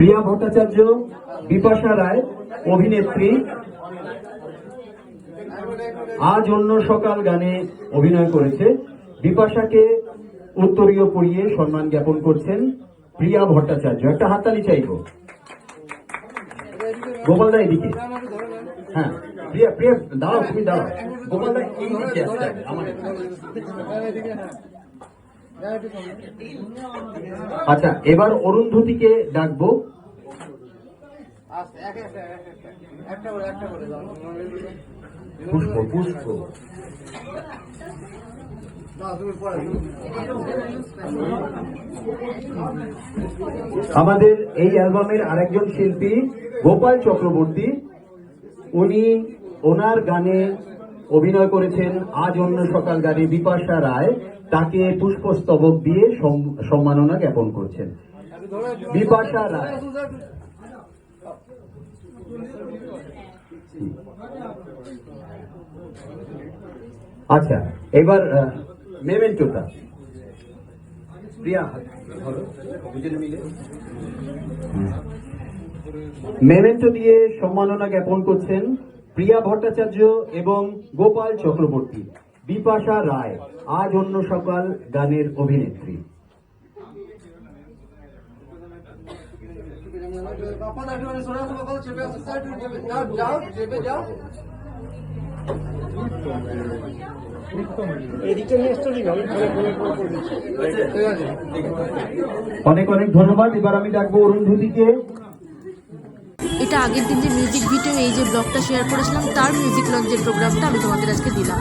প্রিয়া ভট্টাচার্য, বিপাশা রায় অভিনেত্রী, আজ অন্য সকাল গানে অভিনয় করেছে। বিপাশাকে উত্তরীয় পরিয়ে সম্মান জ্ঞাপন করছেন প্রিয়া ভট্টাচার্য। একটা হাততালি চাইব। গোপাল দা এদিকে। হ্যাঁ, প্রিয়া প্রিয়া দাঁড়াও, তুমি দাঁড়াও। গোপাল দা এই দিকে আসতে হবে, আমাদের। আচ্ছা, এবার অরুন্ধতিকে ডাকবো। পুষ্প পুষ্প আমাদের এই অ্যালবামের আরেকজন শিল্পী গোপাল চক্রবর্তী, উনি ওনার গানে অভিনয় করেছেন আজ অন্য সকাল গানে বিপাশা রায়, তাকে পুষ্পস্তবক দিয়ে সম্মাননা জ্ঞাপন করছেন। বিপাশা রায়। আচ্ছা, এবার মেমেন্টোটা প্রিয়া দুজনে মিলে মেমেন্টো দিয়ে সম্মাননা জ্ঞাপন করছেন প্রিয়া ভট্টাচার্য এবং গোপাল চক্রবর্তী। বিপাশা রায় আজ অন্য সকাল গানের অভিনেত্রী। অনেক অনেক ধন্যবাদ। এবার আমি ডাকবো অরুন্ধতিকে। এটা আগের দিন যে মিউজিক ভিডিও এই যে ব্লগটা শেয়ার করেছিলাম তার মিউজিক লঞ্চের প্রোগ্রামটা আমি তোমাদের আজকে দিলাম।